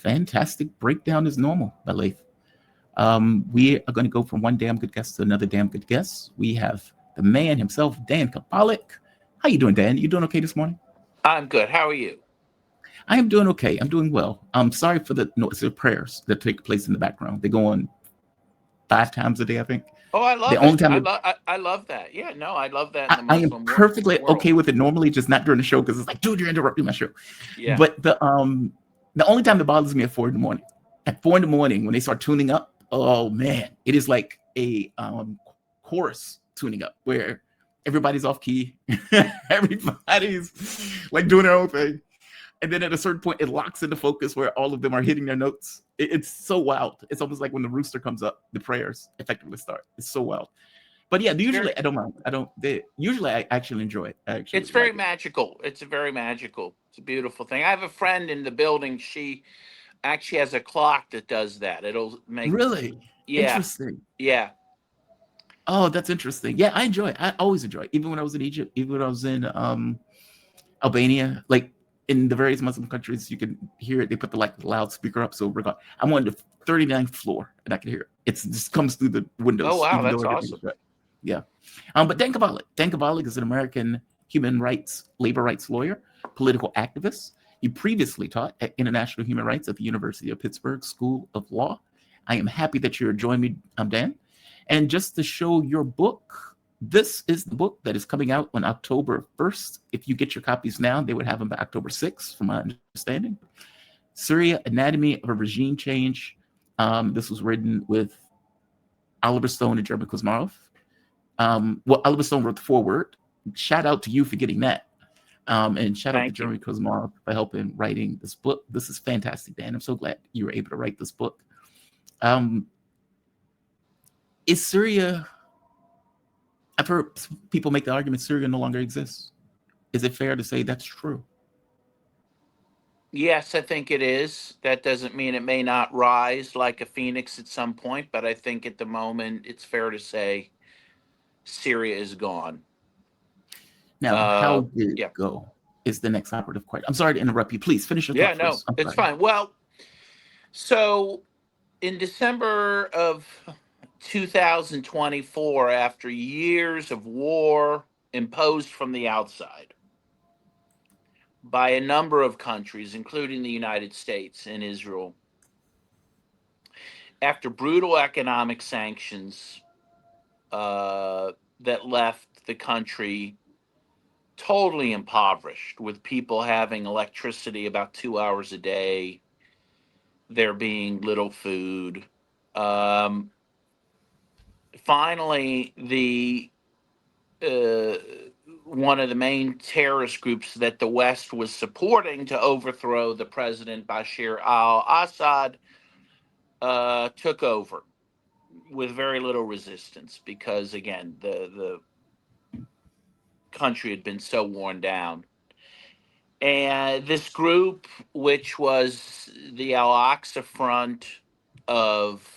fantastic breakdown as normal, Balaith. We are going to go from one damn good guest to another damn good guest. We have the man himself, Dan Kovalik. How you doing, Dan? You doing okay this morning? I'm good. How are you? I am doing okay. I'm doing well. I'm sorry for the noise of prayers that take place in the background. They go on 5 times a day, I think. Oh, I The love only it. time I love that. Yeah, no, I love that in the I am Muslim perfectly world. okay with it normally, just not during the show because it's like, dude, you're interrupting my show. Yeah. But the only time that bothers me at 4 in the morning, when they start tuning up, oh man, it is like a chorus tuning up where everybody's off key, everybody's like doing their own thing, and then at a certain point, it locks into focus where all of them are hitting their notes. It's so wild. It's almost like when the rooster comes up, the prayers effectively start. It's so wild. But yeah, usually I don't mind. Usually I actually enjoy it. It's very magical. It's very magical. It's a beautiful thing. I have a friend in the building. She actually has a clock that does that. It'll make really interesting. Yeah. Oh, that's interesting. Yeah, I enjoy it. I always enjoy it. Even when I was in Egypt, even when I was in Albania, like in the various Muslim countries, you can hear it. They put the loudspeaker up, so I'm on the 39th floor, and I can hear it. It just comes through the windows. Oh wow, that's awesome. Yeah, but Dan Kovalik is an American human rights, labor rights lawyer, political activist. He previously taught at International Human Rights at the University of Pittsburgh School of Law. I am happy that you're joining me, Dan. And just to show your book, this is the book that is coming out on October 1st. If you get your copies now, they would have them by October 6th, from my understanding. Syria, Anatomy of a Regime Change. This was written with Oliver Stone and Jeremy Kuzmarov. Oliver Stone wrote the foreword. Shout out to you for getting that. And shout out to Jeremy Kuzmarov for helping writing this book. This is fantastic, Dan. I'm so glad you were able to write this book. Is Syria, I've heard people make the argument Syria no longer exists. Is it fair to say that's true? Yes, I think it is. That doesn't mean it may not rise like a phoenix at some point, but I think at the moment it's fair to say Syria is gone. Now, how did it go? Is the next operative question. I'm sorry to interrupt you. Please finish your thought first. No, it's fine. Well, so in December of 2024, after years of war imposed from the outside by a number of countries, including the United States and Israel, after brutal economic sanctions that left the country totally impoverished, with people having electricity about 2 hours a day, there being little food. Finally, the one of the main terrorist groups that the West was supporting to overthrow the president Bashar al-Assad took over with very little resistance, because again the country had been so worn down. And this group, which was the Al-Aqsa Front of,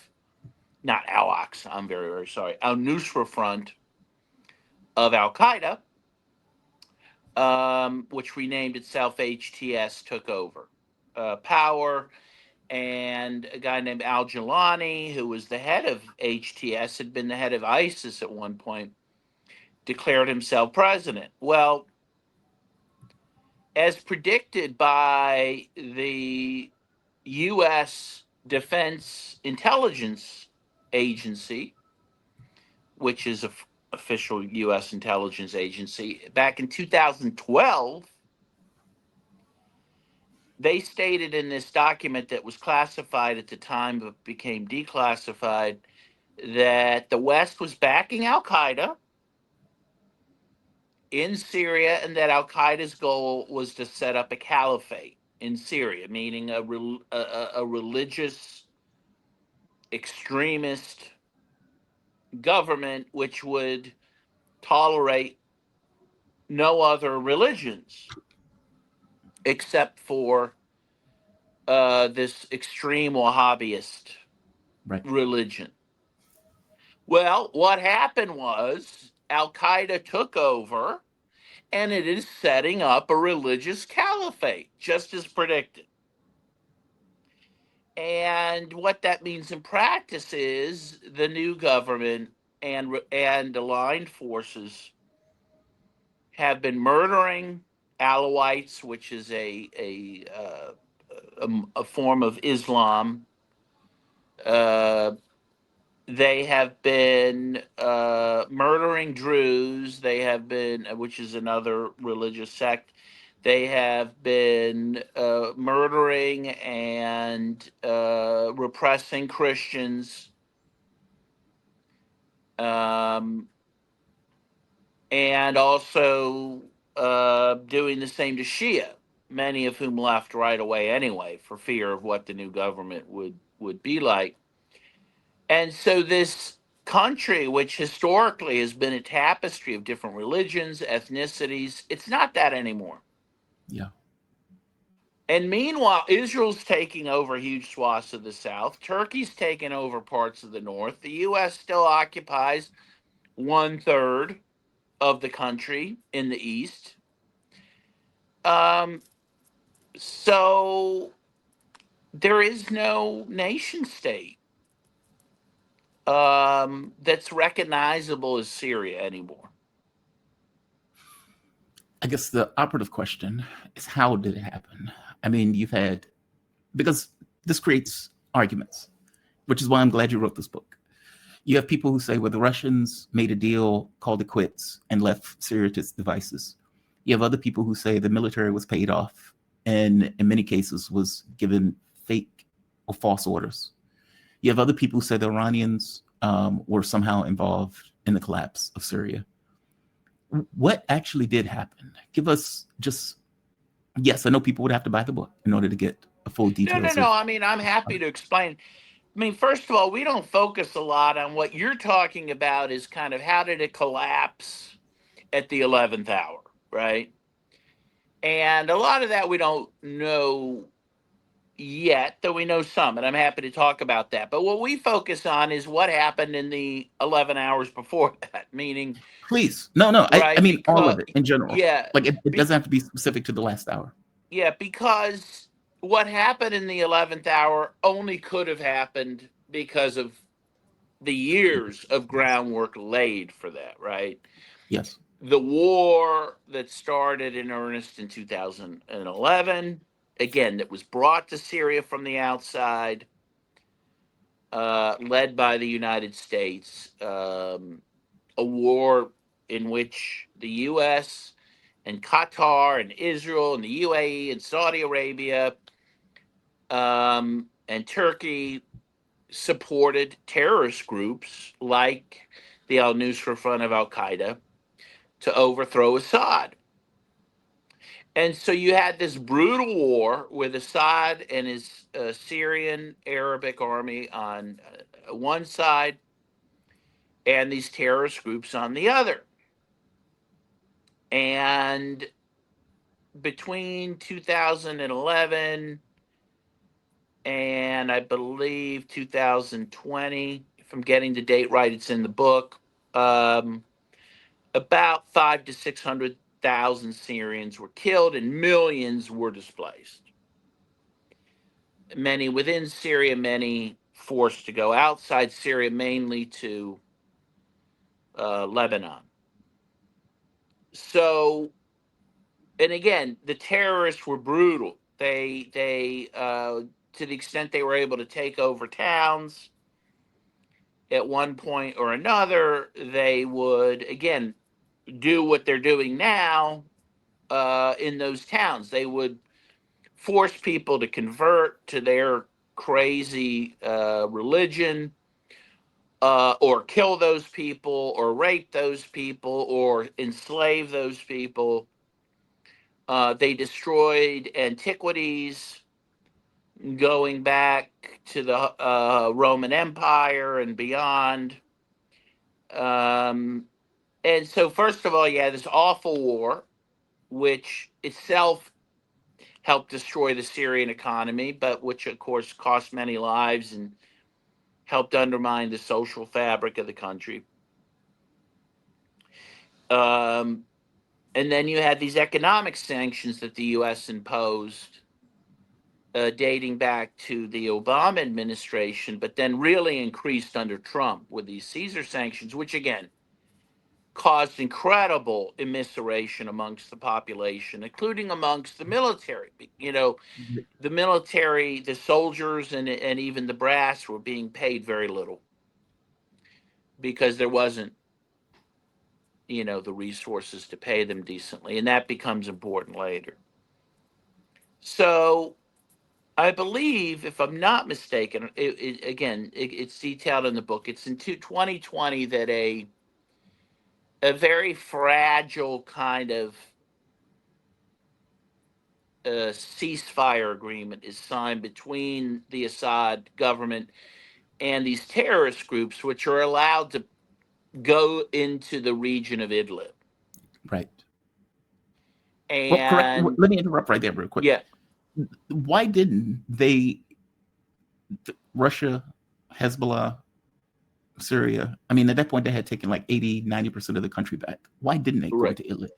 not Al-Aqsa, I'm very, very sorry, Al-Nusra Front of Al-Qaeda, which renamed itself HTS, took over power. And a guy named al-Jilani, who was the head of HTS, had been the head of ISIS at one point, declared himself president. Well, as predicted by the U.S. Defense Intelligence Agency, which is an official U.S. intelligence agency, back in 2012, they stated in this document that was classified at the time but became declassified that the West was backing Al-Qaeda in Syria, and that Al-Qaeda's goal was to set up a caliphate in Syria, meaning a religious extremist government which would tolerate no other religions except for this extreme Wahhabist religion. Well, what happened was Al-Qaeda took over, and it is setting up a religious caliphate, just as predicted. And what that means in practice is the new government and aligned forces have been murdering Alawites, which is a form of Islam. Uh, they have been murdering Druze. They have been, which is another religious sect. They have been murdering and repressing Christians, um, and also doing the same to Shia, many of whom left right away anyway for fear of what the new government would be like. And so this country, which historically has been a tapestry of different religions, ethnicities, it's not that anymore. Yeah. And meanwhile, Israel's taking over huge swaths of the south. Turkey's taken over parts of the north. The U.S. still occupies 1/3 of the country in the east. Um, so there is no nation state that's recognizable as Syria anymore. I guess the operative question is, how did it happen? I mean, you've had, because this creates arguments, which is why I'm glad you wrote this book. You have people who say, well, the Russians made a deal, called it quits, and left Syria to its devices. You have other people who say the military was paid off and in many cases was given fake or false orders. You have other people who say the Iranians were somehow involved in the collapse of Syria. What actually did happen? Give us just, yes, I know people would have to buy the book in order to get a full details No. of. I mean, I'm happy to explain. I mean, first of all, we don't focus a lot on what you're talking about is kind of how did it collapse at the 11th hour, right? And a lot of that we don't know yet, though we know some, and I'm happy to talk about that. But what we focus on is what happened in the 11 hours before that, meaning, Please. No, no. I right? mean, all Because, of it in general. yeah, Like, it be, doesn't have to be specific to the last hour. yeah, because what happened in the 11th hour only could have happened because of the years of groundwork laid for that, right? Yes. The war that started in earnest in 2011, again, that was brought to Syria from the outside, led by the United States, a war in which the U.S. and Qatar and Israel and the UAE and Saudi Arabia and Turkey supported terrorist groups like the Al Nusra Front of Al Qaeda to overthrow Assad. And so you had this brutal war with Assad and his Syrian Arabic army on one side and these terrorist groups on the other. And between 2011 and I believe 2020, if I'm getting the date right, it's in the book. About 500,000 to 600,000 Syrians were killed and millions were displaced. Many within Syria, many forced to go outside Syria, mainly to Lebanon. So, and again, the terrorists were brutal. They to the extent they were able to take over towns at one point or another, they would again do what they're doing now in those towns. They would force people to convert to their crazy religion, or kill those people, or rape those people, or enslave those people. They destroyed antiquities going back to the Roman Empire and beyond. Um, and so, first of all, you had this awful war, which itself helped destroy the Syrian economy, but which, of course, cost many lives and helped undermine the social fabric of the country. Um, and then you had these economic sanctions that the U.S. imposed dating back to the Obama administration, but then really increased under Trump with these Caesar sanctions, which again caused incredible immiseration amongst the population, including amongst the military. The military, the soldiers, and even the brass were being paid very little because there wasn't, the resources to pay them decently, and that becomes important later. So I believe, if I'm not mistaken, it's detailed in the book. It's in 2020 that a very fragile kind of ceasefire agreement is signed between the Assad government and these terrorist groups, which are allowed to go into the region of Idlib. Right. Well, correct. And Let me interrupt right there real quick. yeah, Why didn't Russia, Hezbollah, Syria, I mean, at that point, they had taken like 80-90% of the country back. Why didn't they go right. into Idlib?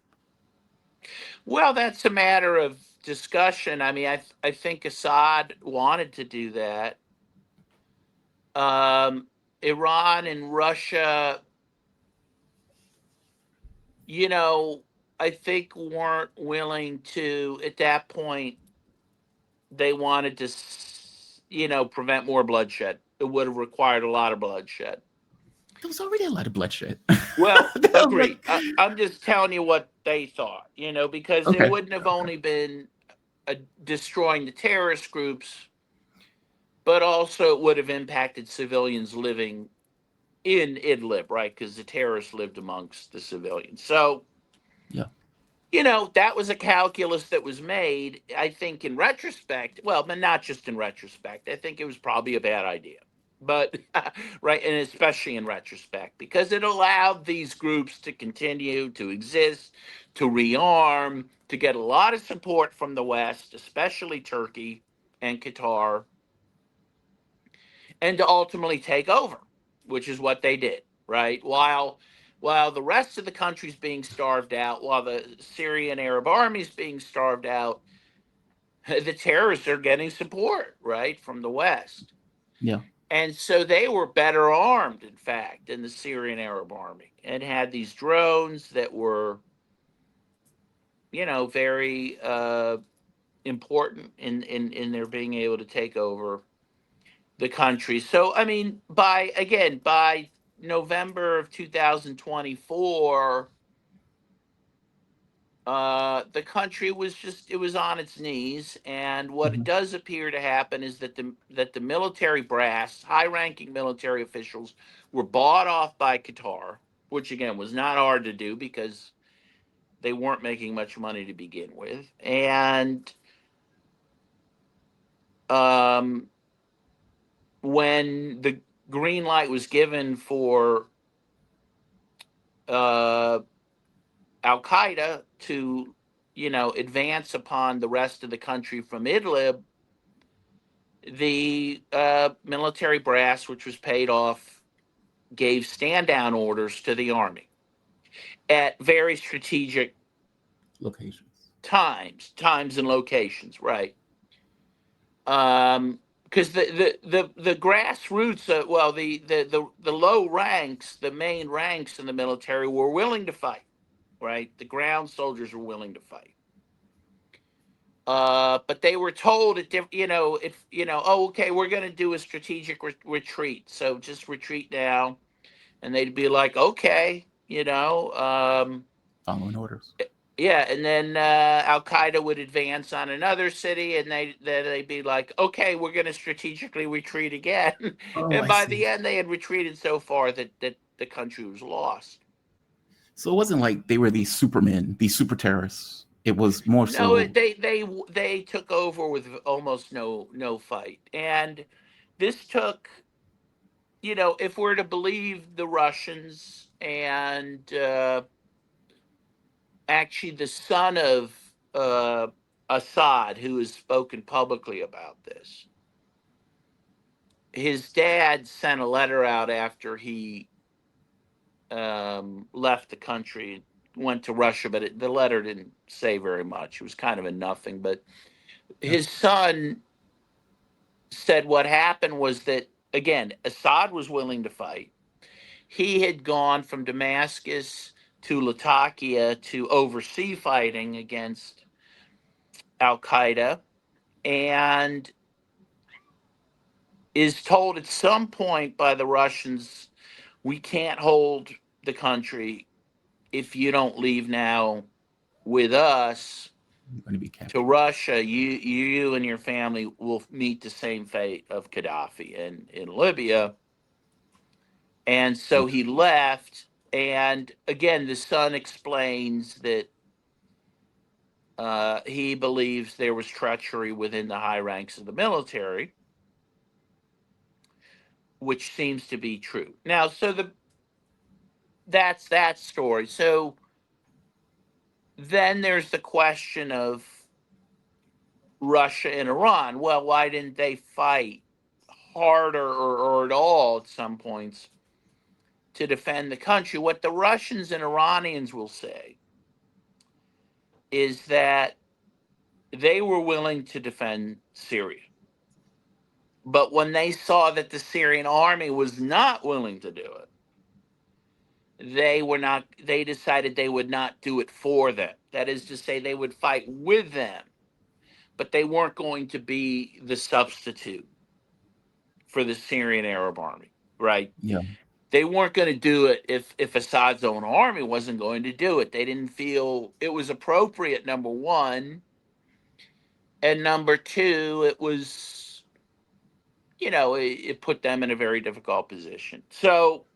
Well, that's a matter of discussion. I mean, I think Assad wanted to do that. Iran and Russia, I think weren't willing to, at that point, they wanted to, prevent more bloodshed. It would have required a lot of bloodshed. There was already a lot of bloodshed. Well, agreed. Like, I'm just telling you what they thought, because it okay. wouldn't have only been destroying the terrorist groups, but also it would have impacted civilians living in Idlib, right? Because the terrorists lived amongst the civilians. So, Yeah. That was a calculus that was made, I think, in retrospect. Well, but not just in retrospect. I think it was probably a bad idea. But, right, and especially in retrospect, because it allowed these groups to continue to exist, to rearm, to get a lot of support from the West, especially Turkey and Qatar, and to ultimately take over, which is what they did, right? While the rest of the country's being starved out, while the Syrian Arab army's being starved out, the terrorists are getting support, right, from the West. Yeah. And so they were better armed, in fact, than the Syrian Arab army, and had these drones that were, very important in their being able to take over the country. So, I mean, by November of 2024, the country was on its knees. And what it Mhm. does appear to happen is that the military brass, high-ranking military officials, were bought off by Qatar, which again was not hard to do because they weren't making much money to begin with. And when the green light was given for Al Qaeda to, advance upon the rest of the country from Idlib, the military brass, which was paid off, gave stand down orders to the army at very strategic times and locations, right? Because the grassroots, the low ranks, the main ranks in the military were willing to fight, right? The ground soldiers were willing to fight. But they were told oh, okay, we're going to do a strategic retreat, so just retreat now, and they'd be like, okay, Following orders. yeah, and then Al Qaeda would advance on another city, and they'd be like, okay, we're going to strategically retreat again, Oh, and I by see. the end, they had retreated so far that the country was lost. So it wasn't like they were these supermen, these super terrorists. It was more No, so. they took over with almost no fight, and this took, if we're to believe the Russians and actually the son of Assad, who has spoken publicly about this, his dad sent a letter out after he left the country, went to Russia, but the letter didn't say very much. It was kind of a nothing. But Yeah. his son said what happened was that, again, Assad was willing to fight. He had gone from Damascus to Latakia to oversee fighting against Al Qaeda, and is told at some point by the Russians, we can't hold the country if you don't leave now with us You're going to be to captured. Russia. You and your family will meet the same fate of Gaddafi in Libya. And so he left. And again, the son explains that he believes there was treachery within the high ranks of the military, which seems to be true. Now, so that's that story. So then there's the question of Russia and Iran. Well, why didn't they fight harder or at all at some points to defend the country? What the Russians and Iranians will say is that they were willing to defend Syria. But when they saw that the Syrian army was not willing to do it, they decided they would not do it for them. That is to say, they would fight with them, but they weren't going to be the substitute for the Syrian Arab army, right? Yeah. They weren't going to do it if Assad's own army wasn't going to do it. They didn't feel it was appropriate, number one. And number two, it was, it put them in a very difficult position. So,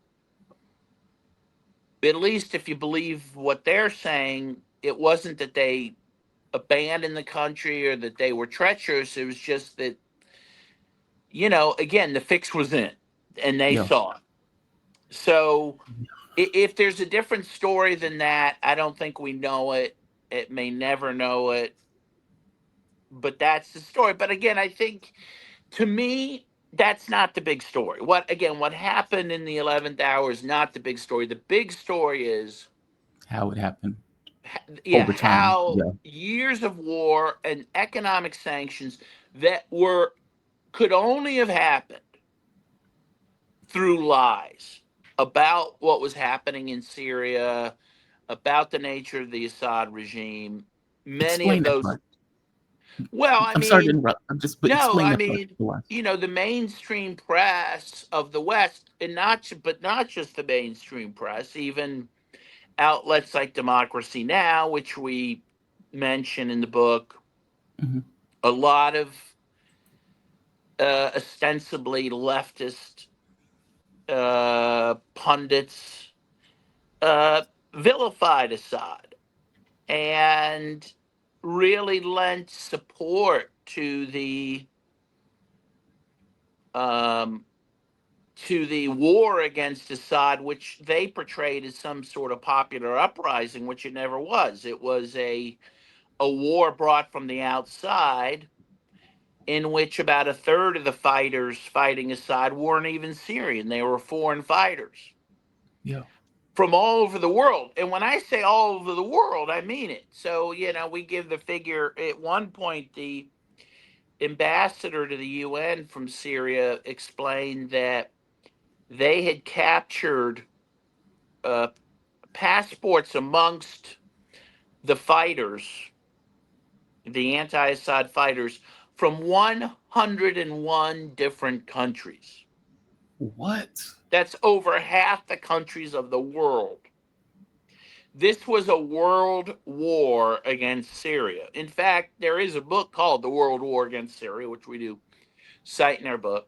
at least if you believe what they're saying, it wasn't that they abandoned the country or that they were treacherous. It was just that, again, the fix was in and they Yeah. saw it. So if there's a different story than that, I don't think we know it. It may never know it, but that's the story. But again, I think to me, that's not the big story. What happened in the 11th hour is not the big story. The big story is, How it happened yeah, over time. how Yeah. years of war and economic sanctions that could only have happened through lies about what was happening in Syria, about the nature of the Assad regime. Many of Explain that those, part. well, I I'm sorry to mean, interrupt. But no, explain I that part mean, to us. the mainstream press of the West, and not just the mainstream press, even outlets like Democracy Now, which we mention in the book, Hmm. a lot of ostensibly leftist pundits uh, vilified Assad and really lent support um, to the war against Assad, which they portrayed as some sort of popular uprising, which it never was. It was a war brought from the outside, in which about a third of the fighters fighting Assad weren't even Syrian; they were foreign fighters Yeah. from all over the world. And when I say all over the world, I mean it. So, we give the figure at one point, the ambassador to the UN from Syria explained that they had captured uh, passports amongst the fighters, the anti Assad fighters, from 101 different countries. What? That's over half the countries of the world. This was a world war against Syria. In fact, there is a book called The World War Against Syria, which we do cite in our book.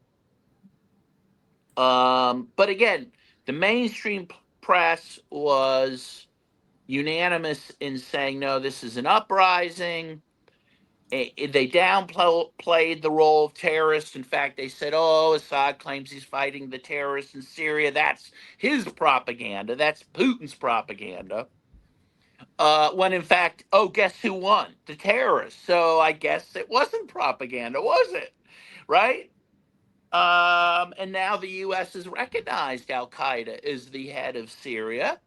But again, the mainstream press was unanimous in saying, no, this is an uprising. They downplayed the role of terrorists. In fact, they said, oh, Assad claims he's fighting the terrorists in Syria. That's his propaganda. That's Putin's propaganda. When in fact, oh, guess who won? The terrorists. So I guess it wasn't propaganda, was it? Right? And now the U.S. has recognized Al Qaeda as the head of Syria.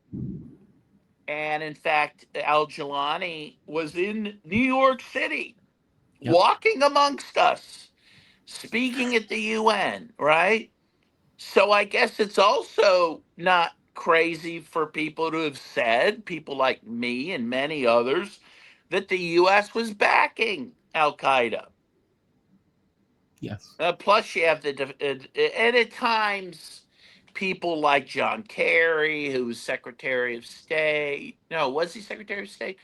And in fact, Al Jilani was in New York City Yep. walking amongst us, speaking at the UN, right? So I guess it's also not crazy for people to have said, people like me and many others, that the U.S. was backing Al Qaeda. Yes. Plus, you have and at times, people like John Kerry, who was Secretary of State. No, was he Secretary of State?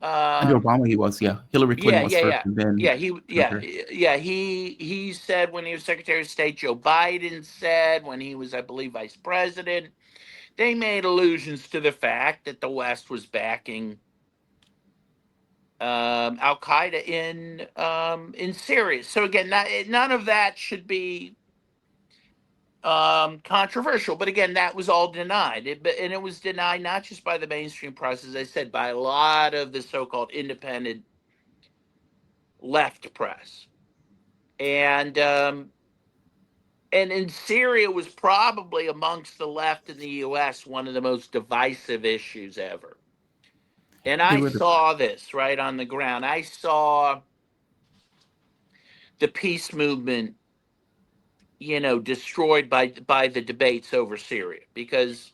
Under Um, Obama, he was, yeah. Hillary yeah, Clinton was yeah, first, yeah, and then yeah. John Kerry. He said when he was Secretary of State. Joe Biden said when he was, I believe, Vice President. They made allusions to the fact that the West was backing Al Qaeda in Syria. So again, none of that should be controversial. But again, that was all denied, and it was denied not just by the mainstream press, as I said, by a lot of the so-called independent left press, and in Syria was probably amongst the left in the U.S. one of the most divisive issues ever. And They I were the saw this right on the ground. I saw the peace movement, destroyed by the debates over Syria, because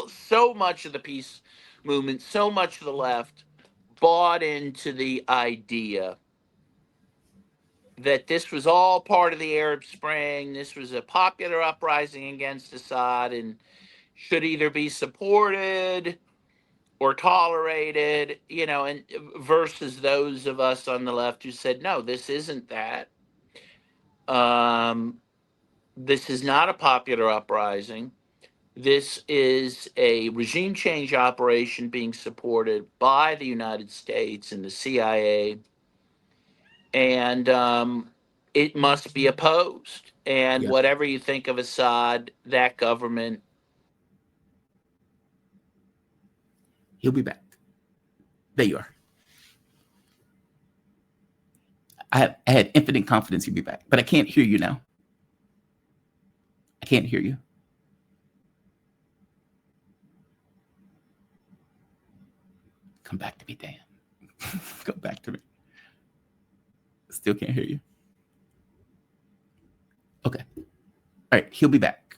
so much of the peace movement, so much of the left bought into the idea that this was all part of the Arab Spring. This was a popular uprising against Assad and should either be supported or tolerated, and versus those of us on the left who said, no, this isn't that. Um, this is not a popular uprising. This is a regime change operation being supported by the United States and the CIA, and it must be opposed. And yes. whatever you think of Assad, that government. He'll be back. There you are. I had infinite confidence he'd be back, but I can't hear you now. I can't hear you. Come back to me, Dan. Come back to me. Still can't hear you. Okay. All right. He'll be back.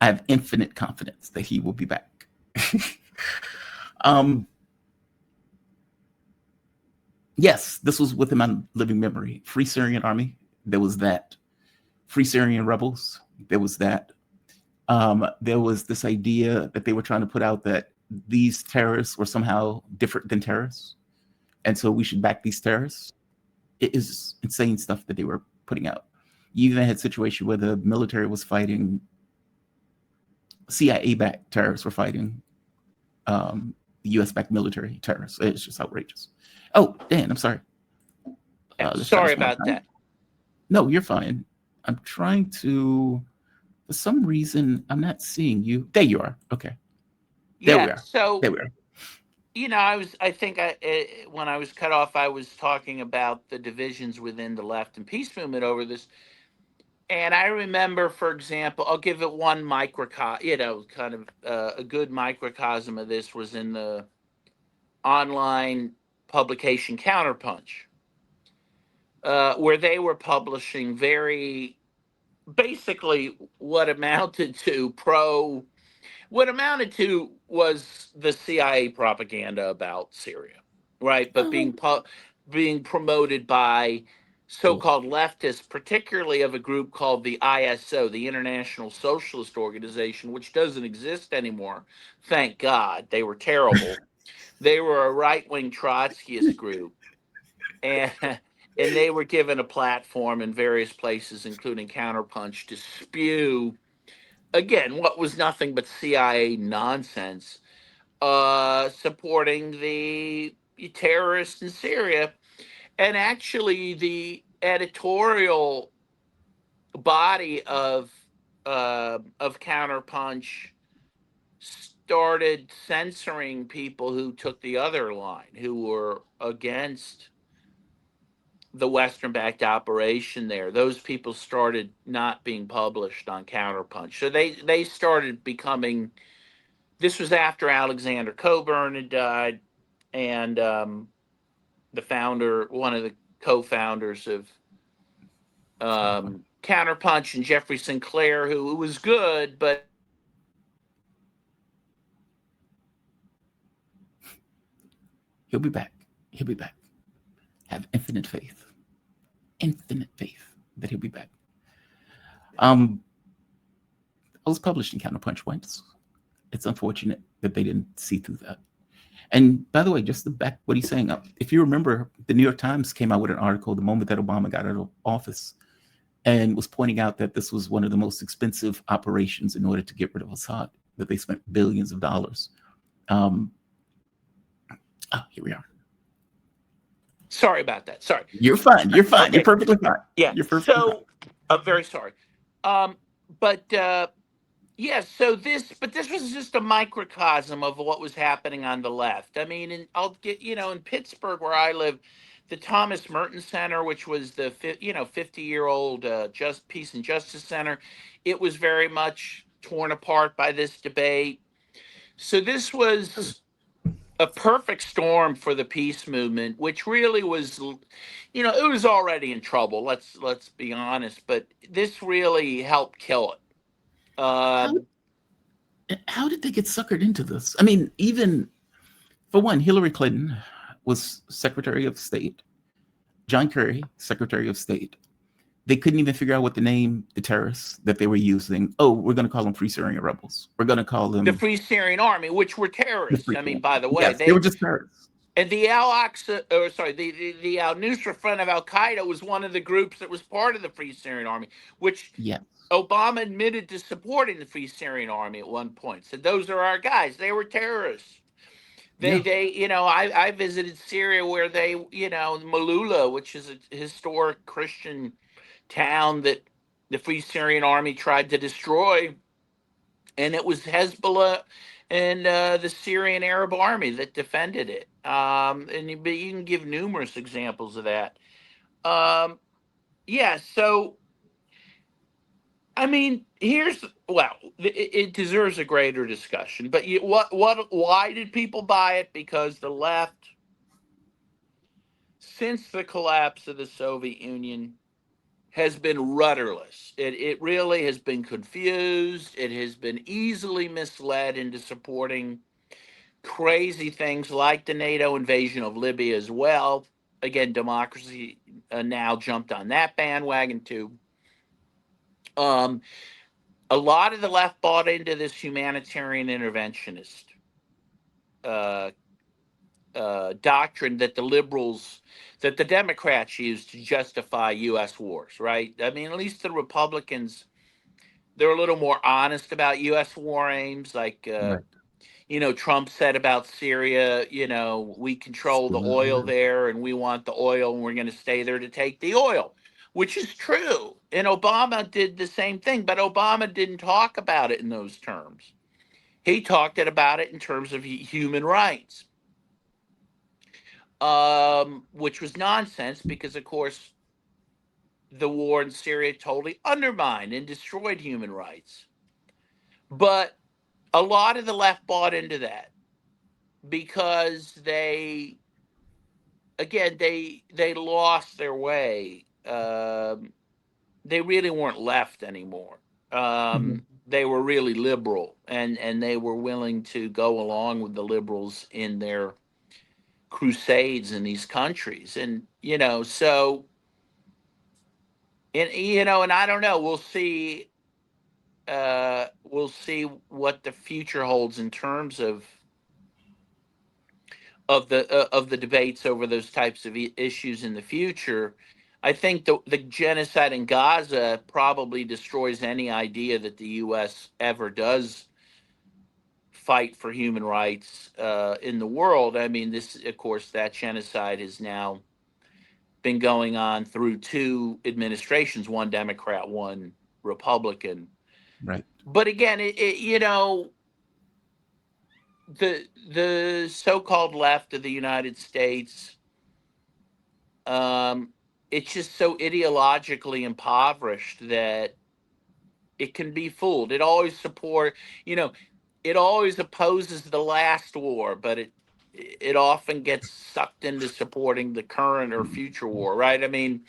I have infinite confidence that he will be back. um, yes, this was within my living memory. Free Syrian Army. There was that. Free Syrian rebels. There was that. There was this idea that they were trying to put out that these terrorists were somehow different than terrorists, and so we should back these terrorists. It is insane stuff that they were putting out. You even had a situation where the military was fighting, CIA-backed terrorists were fighting the U.S.-backed military terrorists. It's just outrageous. Oh, Dan, I'm sorry. Let's try Sorry this one about more time. that. No, you're fine. I'm trying to. For some reason, I'm not seeing you. There you are. Okay. There we Yeah. are. So There we are. when I was cut off, I was talking about the divisions within the left and peace movement over this. And I remember, for example, I'll give it one microcosm, kind of a good microcosm of this was in the online publication Counterpunch, where they were publishing very basically what amounted to was the CIA propaganda about Syria, right? But Oh, being promoted by cool. so-called leftists, particularly of a group called the ISO, the International Socialist Organization, which doesn't exist anymore. Thank God. They were terrible. They were a right-wing Trotskyist group, and and they were given a platform in various places, including Counterpunch, to spew again what was nothing but CIA nonsense, supporting the terrorists in Syria. And actually, the editorial body of Counterpunch started censoring people who took the other line, who were against the Western backed operation there. Those people started not being published on Counterpunch. So they started becoming. This was after Alexander Coburn had died, and one of the co-founders Counterpunch and Jeffrey Sinclair, who was good, but He'll be back. He'll be back. Have infinite faith. Infinite faith that he'll be back. I was published in Counterpunch once. It's unfortunate that they didn't see through that. And by the way, just to back what he's saying up, if you remember, the New York Times came out with an article the moment that Obama got out of office and was pointing out that this was one of the most expensive operations in order to get rid of Assad, that they spent billions of dollars. Here we are. Sorry about that. Sorry. You're fine. You're fine. Okay. You're perfectly fine. Yeah. You're perfectly fine. I'm very sorry. Yeah, so this was just a microcosm of what was happening on the left. I mean, and I'll get, in Pittsburgh where I live, the Thomas Merton Center, which was the 50-year-old Just Peace and Justice Center, it was very much torn apart by this debate. So this was a perfect storm for the peace movement, which really was, it was already in trouble. Let's be honest, but this really helped kill it. How did they get suckered into this? I mean, even for one, Hillary Clinton was Secretary of State. John Kerry, Secretary of State. They couldn't even figure out what to name the terrorists that they were using. Oh, we're going to call them Free Syrian rebels. We're going to call them the Free Syrian Army, which were terrorists. I mean, by the way, yes, they were just terrorists. And the the Al Nusra Front of Al Qaeda was one of the groups that was part of the Free Syrian Army, which Obama admitted to supporting the Free Syrian Army at one point. Said those are our guys. They were terrorists. I visited Syria where they, Malula, which is a historic Christian town that the Free Syrian Army tried to destroy, and it was Hezbollah and the Syrian Arab Army that defended it. But you can give numerous examples of that. So I mean, it deserves a greater discussion. But why did people buy it? Because the left, since the collapse of the Soviet Union, has been rudderless. It really has been confused. It has been easily misled into supporting crazy things like the NATO invasion of Libya as well. Again, democracy now jumped on that bandwagon too. A lot of the left bought into this humanitarian interventionist doctrine that the Democrats used to justify U.S. wars, right? I mean, at least the Republicans, they're a little more honest about U.S. war aims. Like, Trump said about Syria, we control the oil there and we want the oil and we're going to stay there to take the oil, which is true. And Obama did the same thing, but Obama didn't talk about it in those terms. He talked about it in terms of human rights. Which was nonsense because, of course, the war in Syria totally undermined and destroyed human rights. But a lot of the left bought into that because they lost their way. They really weren't left anymore. They were really liberal, and they were willing to go along with the liberals in their crusades in these countries. And and I don't know, we'll see what the future holds in terms of the debates over those types of issues in the future. I think the genocide in Gaza probably destroys any idea that the U.S. ever does fight for human rights in the world. I mean, of course, that genocide has now been going on through two administrations, one Democrat, one Republican. Right. But again, the so-called left of the United States, it's just so ideologically impoverished that it can be fooled. It always it always opposes the last war, but it often gets sucked into supporting the current or future war, right? I mean,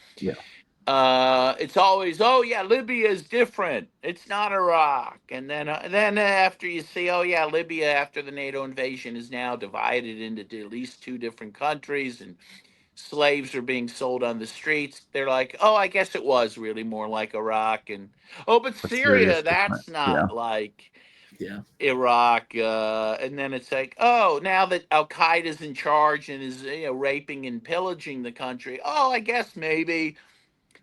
It's always, oh yeah, Libya is different. It's not Iraq. And then after you see, oh yeah, Libya after the NATO invasion is now divided into at least two different countries, and slaves are being sold on the streets. They're like, oh, I guess it was really more like Iraq, and oh, but But Syria Syria, is different. that's Yeah, not like yeah, Iraq. And then it's like, oh, now that Al Qaeda's in charge and is raping and pillaging the country, oh, I guess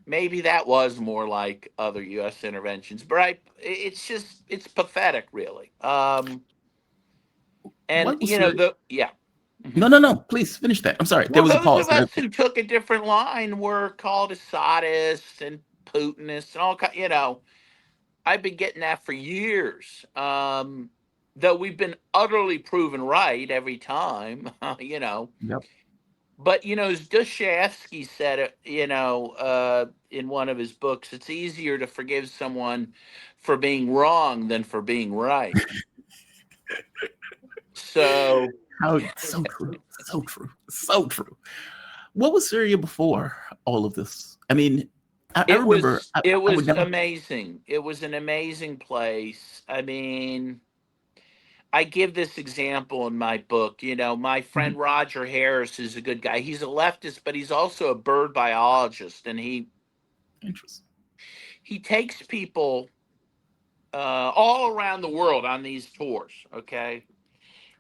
maybe that was more like other U.S. interventions. But it's just it's pathetic, really. And what was Syria? the yeah. Mhm. No, no, no. Please finish that. I'm sorry. There Well, was a those pause. of us who took a different line were called Assadists and Putinists and all kind. I've been getting that for years. Though we've been utterly proven right every time. Yep. But as Dostoevsky said it, in one of his books, it's easier to forgive someone for being wrong than for being right. So How so true, so true, so true. What was Syria before all of this? I mean, I it remember was it I would was never. amazing. It was an amazing place. I mean, I give this example in my book. My Mhm. friend Roger Harris is a good guy. He's a leftist, but he's also a bird biologist, and Interesting. he takes people all around the world on these tours. Okay,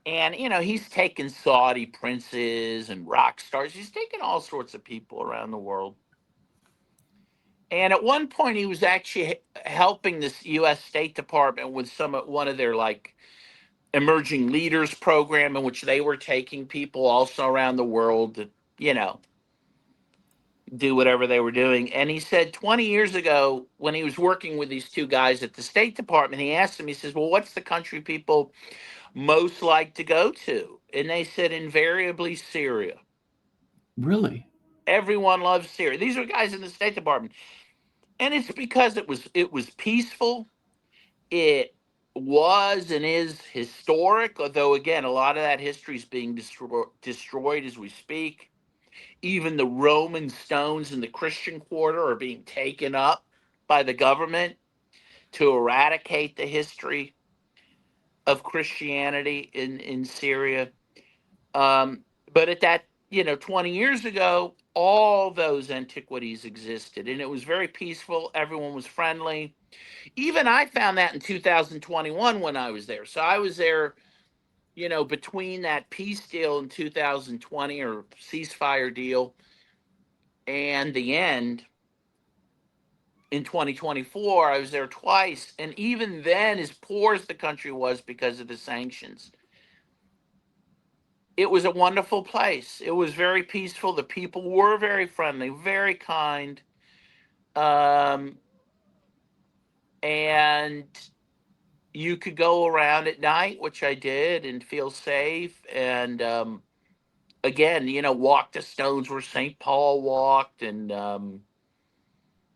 and he's taken Saudi princes and rock stars. He's taken all sorts of people around the world. And at one point, he was actually helping this U.S. State Department with one of their like emerging leaders program, in which they were taking people also around the world to you know do whatever they were doing. And he said 20 years ago, when he was working with these two guys at the State Department, he asked them, he says, well, what's the country people most like to go to? And they said, invariably, Syria. Really? Everyone loves Syria. These are guys in the State Department. And it's because it was peaceful. It was and is historic, although again, a lot of that history is being destroyed as we speak. Even the Roman stones in the Christian quarter are being taken up by the government to eradicate the history of Christianity in Syria. Um, but at that, 20 years ago, all those antiquities existed, and it was very peaceful. Everyone was friendly. Even I found that in 2021 when I was there. So I was there, between that peace deal in 2020, or ceasefire deal, and the end in 2024. I was there twice. And even then, as poor as the country was because of the sanctions, it was a wonderful place. It was very peaceful. The people were very friendly, very kind. Um, and you could go around at night, which I did, and feel safe. And again, walk the stones where St. Paul walked. And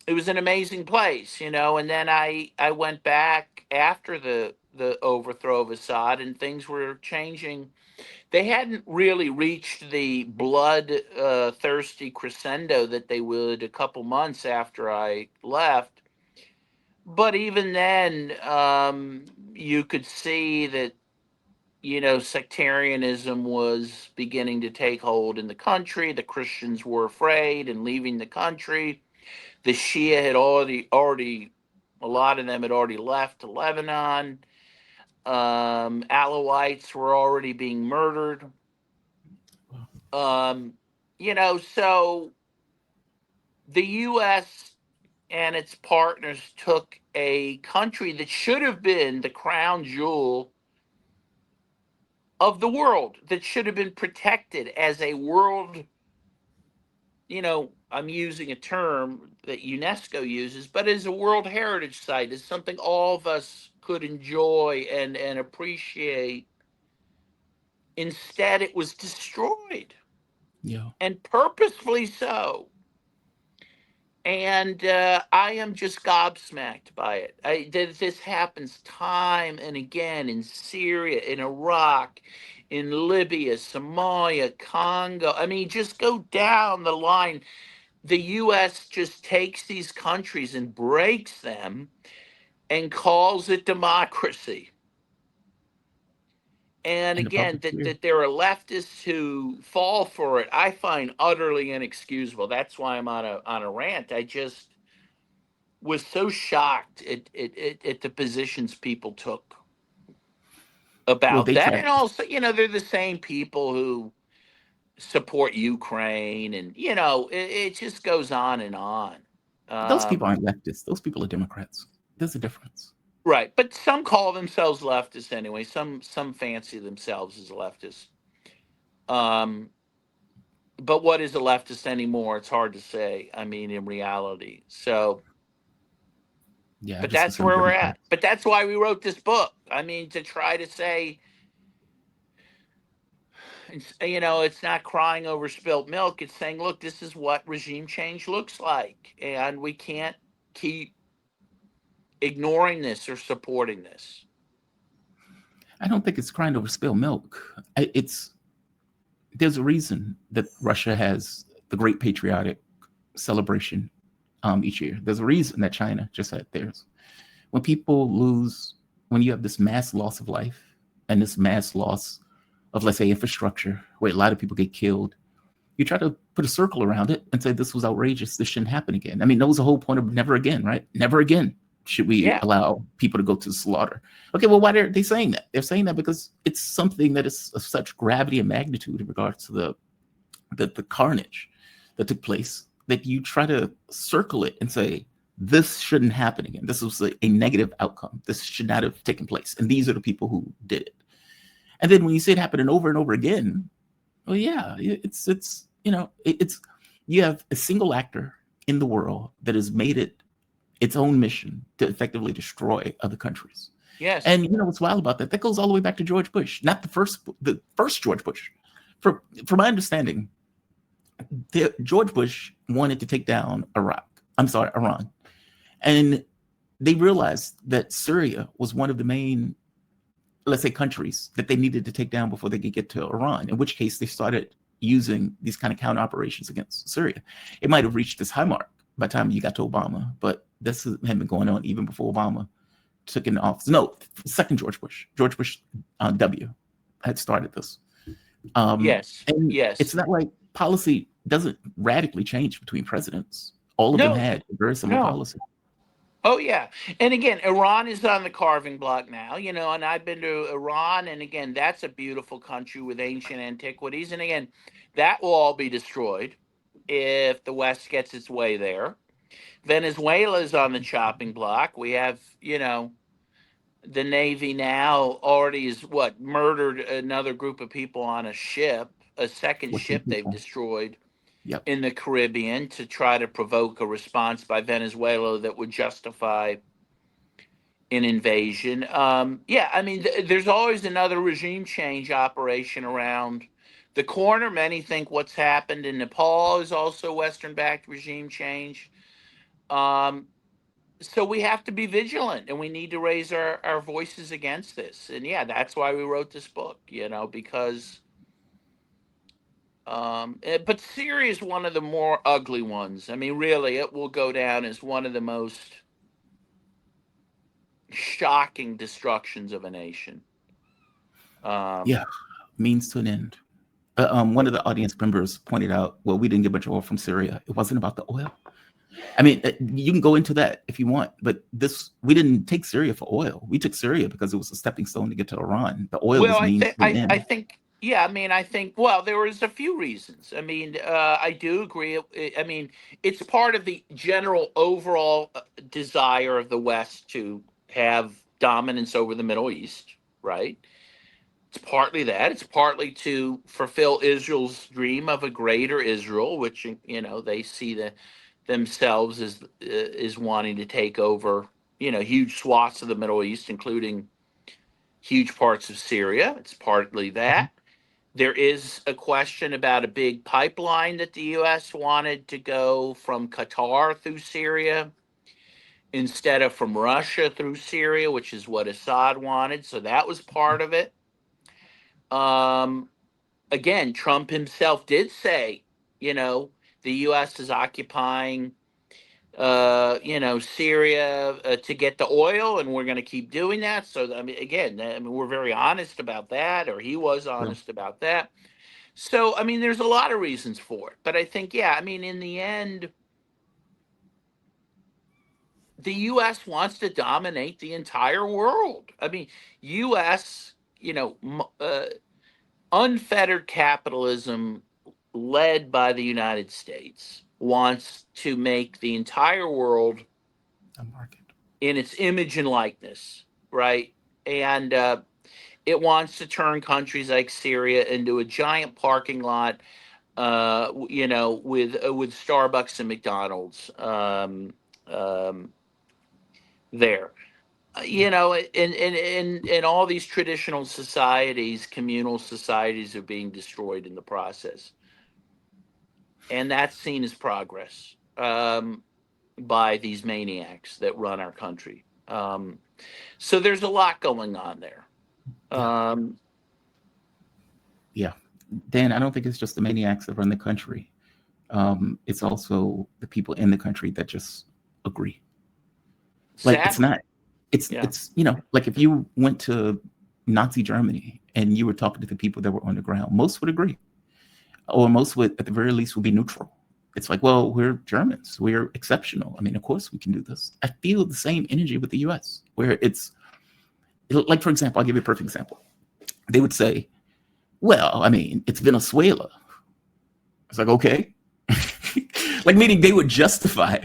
it was an amazing place, And then I went back after the overthrow of Assad, and things were changing. They hadn't really reached the blood thirsty crescendo that they would a couple months after I left. But even then, you could see that sectarianism was beginning to take hold in the country. The Christians were afraid and leaving the country. The Shia had already a lot of them had already left to Lebanon. Alawites were already being murdered. Um, so the U.S. and its partners took a country that should have been the crown jewel of the world, that should have been protected as a world. I'm using a term that UNESCO uses, but as a World Heritage Site, as something all of us could enjoy and appreciate. Instead, it was destroyed, Yeah. and purposefully so. And I am just gobsmacked by it. This happens time and again in Syria, in Iraq, in Libya, Somalia, Congo. I mean, just go down the line. the U.S. just takes these countries and breaks them and calls it democracy. And And the again, public that, here. that there are leftists who fall for it, I find utterly inexcusable. That's why I'm on a rant. I just was so shocked at the positions people took Well, about they that. try. And also, they're the same people who support Ukraine, and it just goes on and on. Those people Um, aren't leftists. Those people are Democrats. There's a difference. right, but some call themselves leftists anyway. Some fancy themselves as leftists. Um, but what is a leftist anymore? It's hard to say. I mean, in reality. So, Yeah, I but just that's assume where we're at. Democrats. But that's why we wrote this book. I mean, to try to say, it's not crying over spilt milk. It's saying, look, this is what regime change looks like, and we can't keep ignoring this or supporting this. I don't think it's crying over spilled milk. It's there's a reason that Russia has the Great Patriotic Celebration each year. There's a reason that China just had theirs. When people lose, when you have this mass loss of life and this mass loss of, let's say, infrastructure, where a lot of people get killed, you try to put a circle around it and say this was outrageous. This shouldn't happen again. I mean, that was the whole point of never again, right? Never again should we Yeah. allow people to go to slaughter. Okay, well, why are they saying that? They're saying that because it's something that is of such gravity and magnitude in regards to the carnage that took place, that you try to circle it and say this shouldn't happen again. This was a negative outcome. This should not have taken place. And these are the people who did it. And then when you see it happening over and over again, well, yeah, it's it's you have a single actor in the world that has made it its own mission to effectively destroy other countries. Yes. And you know what's wild about that? That goes all the way back to George Bush, not the first George Bush. From my understanding, George Bush wanted to take down Iran, and they realized that Syria was one of the main, let's say, countries that they needed to take down before they could get to Iran, in which case they started using these kind of counter operations against Syria. It might have reached this high mark by the time you got to Obama, but this had been going on even before Obama took in office. No, second George Bush W had started this. Yes. And it's Yes. not like policy doesn't radically change between presidents. All of them No. had a very similar No. policy. Oh yeah. And again, Iran is on the carving block now, and I've been to Iran, and again, that's a beautiful country with ancient antiquities, and again, that will all be destroyed if the West gets its way there. Venezuela is on the chopping block. We have, the Navy now already is what murdered another group of people on a ship, a second 14 ship they've people. destroyed Yep. in the Caribbean to try to provoke a response by Venezuela that would justify an invasion. Yeah, I mean, there's always another regime change operation around the corner. Many think what's happened in Nepal is also Western backed regime change. Um, so we have to be vigilant, and we need to raise our voices against this. And yeah, that's why we wrote this book, because but Syria is one of the more ugly ones. I mean, really, it will go down as one of the most shocking destructions of a nation. Yeah, means to an end. One of the audience members pointed out, well, we didn't get much oil from Syria. It wasn't about the oil. I mean, you can go into that if you want, but we didn't take Syria for oil. We took Syria because it was a stepping stone to get to Iran. The oil Well, was means to an I end. think, yeah. I mean, I think. Well, there was a few reasons. I mean, I do agree. I mean, it's part of the general overall desire of the West to have dominance over the Middle East, right? It's partly that. It's partly to fulfill Israel's dream of a greater Israel, which they see themselves as wanting to take over huge swaths of the Middle East, including huge parts of Syria. It's partly Mhm. that. There is a question about a big pipeline that the U.S. wanted to go from Qatar through Syria instead of from Russia through Syria, which is what Assad wanted. So that was part of it. Um, Again, Trump himself did say, you know, The U.S. is occupying, Syria to get the oil, and we're going to keep doing that. So, I mean, again, we're very honest about that, or he was Yeah. honest about that. So, I mean, there's a lot of reasons for it. But I think, yeah, I mean, in the end, the U.S. wants to dominate the entire world. I mean, U.S., unfettered capitalism led by the United States wants to make the entire world A market. in its image and likeness, right? And it wants to turn countries like Syria into a giant parking lot, with Starbucks and McDonald's there. In all these traditional societies, communal societies are being destroyed in the process, and that's seen as progress by these maniacs that run our country. So there's a lot going on there. Yeah. Dan, I don't think it's just the maniacs that run the country. It's also the people in the country that just agree. Like, it's Sadly, not, yeah. it's, like if you went to Nazi Germany and you were talking to the people that were on the ground, most would agree. Or most would, at the very least, would be neutral. It's like, well, we're Germans. We're exceptional. I mean, of course we can do this. I feel the same energy with the US, where it's like, for example, I'll give you a perfect example. They would say, well, I mean, it's Venezuela. It's like, okay. Like, meaning they would justify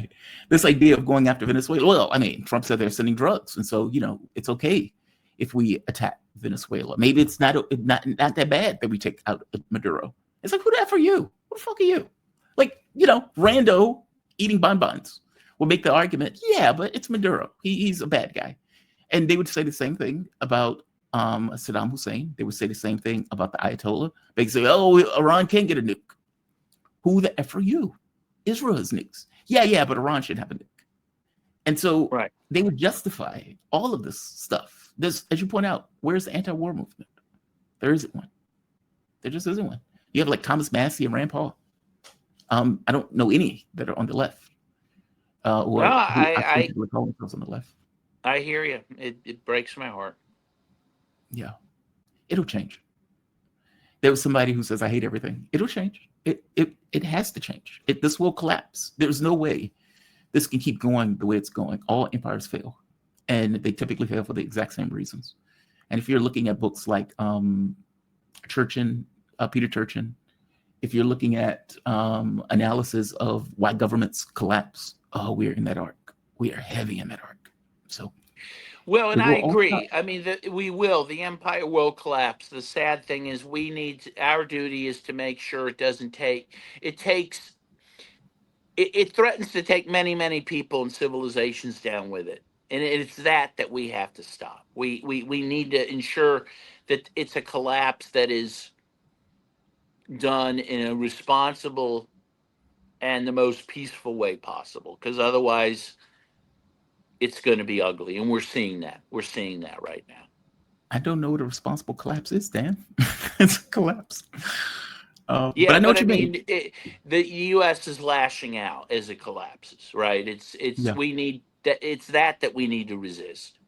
this idea of going after Venezuela. Well, I mean, Trump said they're sending drugs. And so, it's okay if we attack Venezuela. Maybe it's not that bad that we take out Maduro. It's like, who the F are you? Who the fuck are you? Like, rando eating bonbons will make the argument, yeah, but it's Maduro. He's a bad guy. And they would say the same thing about Saddam Hussein. They would say the same thing about the Ayatollah. They say, oh, Iran can't get a nuke. Who the F are you? Israel has nukes. Yeah, but Iran should have a nuke. And so Right. they would justify all of this stuff. There's, as you point out, where's the anti-war movement? There isn't one. There just isn't one. You have like Thomas Massey and Rand Paul. I don't know any that are on the left. Or No, who I think people call themselves on the left. I hear you. It breaks my heart. Yeah. It'll change. There was somebody who says, I hate everything. It'll change. It has to change. This will collapse. There's no way this can keep going the way it's going. All empires fail. And they typically fail for the exact same reasons. And if you're looking at books like Peter Turchin, if you're looking at analysis of why governments collapse, we're in that arc. We are heavy in that arc. So, well, and I agree. I mean, the empire will collapse. The sad thing is our duty is to make sure it doesn't take, it threatens to take many, many people and civilizations down with it. And it's that we have to stop. We need to ensure that it's a collapse that is done in a responsible and the most peaceful way possible, because otherwise it's going to be ugly, and we're seeing that right now. I don't know what a responsible collapse is, Dan. It's a collapse. Yeah, but I know what you mean. The U.S. is lashing out as it collapses, right? We need that. It's that we need to resist.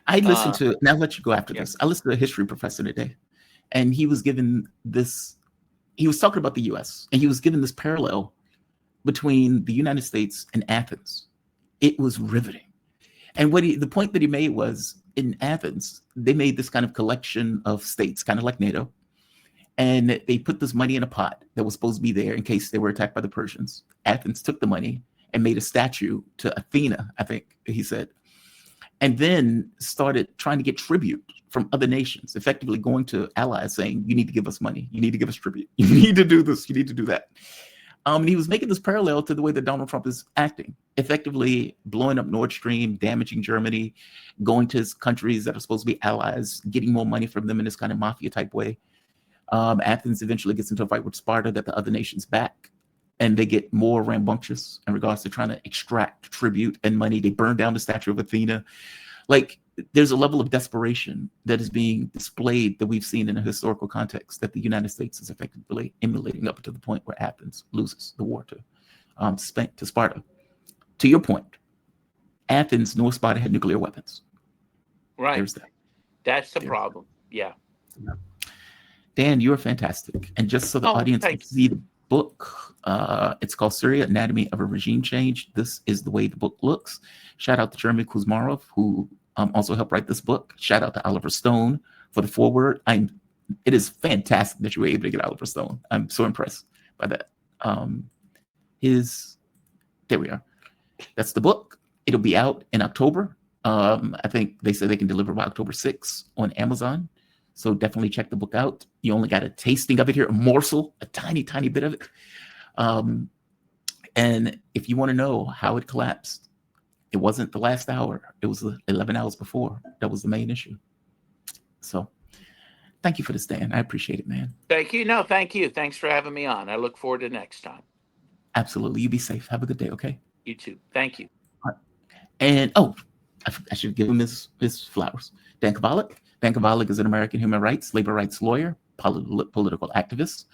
I listened to, and I'll let you go after this. I listened to a history professor today, and he was given this, he was talking about the US, and he was given this parallel between the United States and Athens. It was riveting. And the point that he made was, in Athens, they made this kind of collection of states, kind of like NATO, and they put this money in a pot that was supposed to be there in case they were attacked by the Persians. Athens took the money and made a statue to Athena, I think he said, and then started trying to get tribute from other nations, effectively going to allies saying, you need to give us money, you need to give us tribute, you need to do this, you need to do that. And he was making this parallel to the way that Donald Trump is acting, effectively blowing up Nord Stream, damaging Germany, going to countries that are supposed to be allies, getting more money from them in this kind of mafia type way. Athens eventually gets into a fight with Sparta that the other nations back, and they get more rambunctious in regards to trying to extract tribute and money. They burn down the statue of Athena. Like, there's a level of desperation that is being displayed that we've seen in a historical context that the United States is effectively emulating up to the point where Athens loses the war to Sparta. To your point, Athens nor Sparta had nuclear weapons. Right. There's that. That's the problem. Yeah. Dan, you're fantastic. And just so the audience can see the book, it's called Syria, Anatomy of a Regime Change. This is the way the book looks. Shout out to Jeremy Kuzmarov, who also helped write this book. Shout out to Oliver Stone for the foreword. It is fantastic that you were able to get Oliver Stone. I'm so impressed by that. There we are. That's the book. It'll be out in October. I think they said they can deliver by October 6th on Amazon. So definitely check the book out. You only got a tasting of it here, a morsel, a tiny, tiny bit of it. And if you want to know how it collapsed, it wasn't the last hour. It was 11 hours before. That was the main issue. So thank you for this, Dan. I appreciate it, man. Thank you. No, thank you. Thanks for having me on. I look forward to next time. Absolutely. You be safe. Have a good day, okay? You too. Thank you. All right. And, I should give him his flowers. Dan Kovalik. Dan Kovalik is an American human rights, labor rights lawyer, political activist.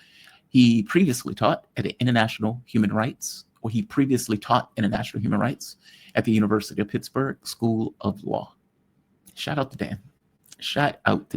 He previously taught at the International Human Rights, or he previously taught international human rights at the University of Pittsburgh School of Law. Shout out to Dan. Shout out to Dan.